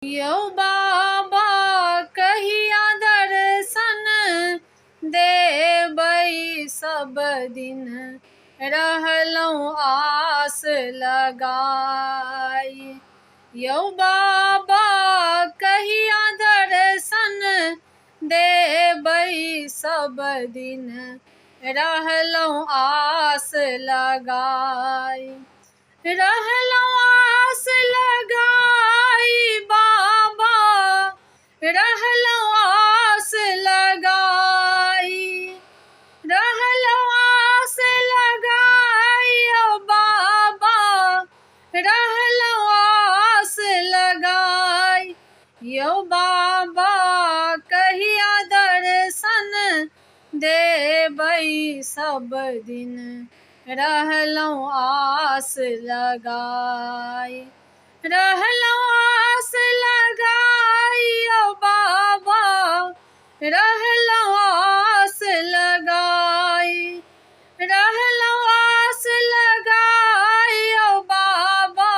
यौ बाबा कहिया दर्शन देबै सब दिन रहलहुँ आस लगाई। यौ बाबा कहिया दर्शन देबै सब दिन रहलहुँ आस लगाई। रहलहुँ आस लगाई बाबा, रहलहुँ आस लगाई। रहलहुँ आस लगाई ओ बाबा, रहलहुँ आस लगाई। यौ बाबा कहिया दर्शन देबै सब दिन रहलहुँ आस लगाई। रहलहुँ आस लगाई ओ बाबा, रहलहुँ आस लगाई। रहलहुँ आस लगाई ओ बाबा,